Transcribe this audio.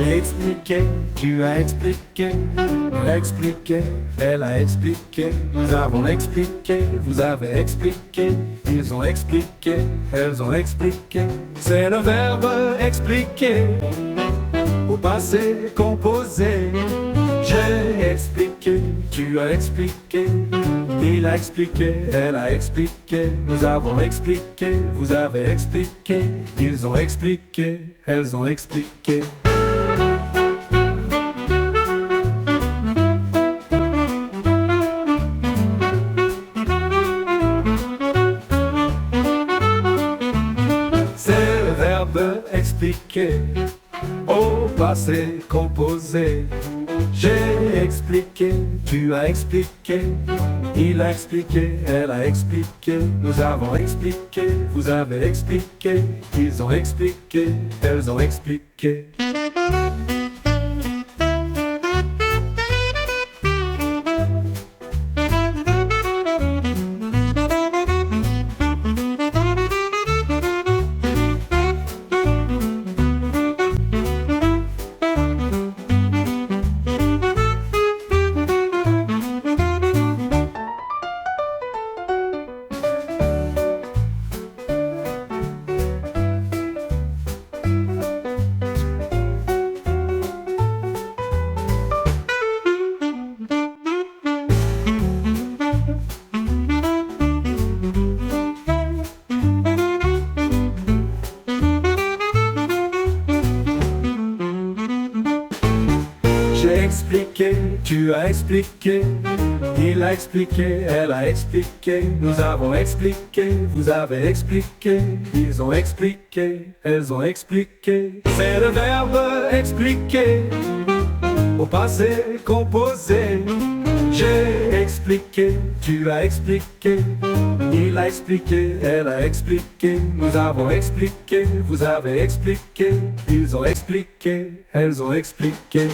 J'ai expliqué, tu as expliqué, expliqué, elle a expliqué, nous avons expliqué, vous avez expliqué, ils ont expliqué, elles ont expliqué. C'est le verbe expliquer, au passé composé. J'ai expliqué, tu as expliqué, il a expliqué, elle a expliqué, nous avons expliqué, vous avez expliqué, ils ont expliqué, elles ont expliqué. C'est le verbe expliquer, au passé composé. J'ai expliqué, tu as expliqué, il a expliqué, elle a expliqué, nous avons expliqué, vous avez expliqué, ils ont expliqué, elles ont expliqué. J'ai expliqué, tu as expliqué, il a expliqué, elle a expliqué, nous avons expliqué, vous avez expliqué, ils ont expliqué, elles ont expliqué. C'est le verbe expliquer, au passé composé. J'ai expliqué, tu as expliqué, il a expliqué, elle a expliqué, nous avons expliqué, vous avez expliqué, ils ont expliqué, elles ont expliqué.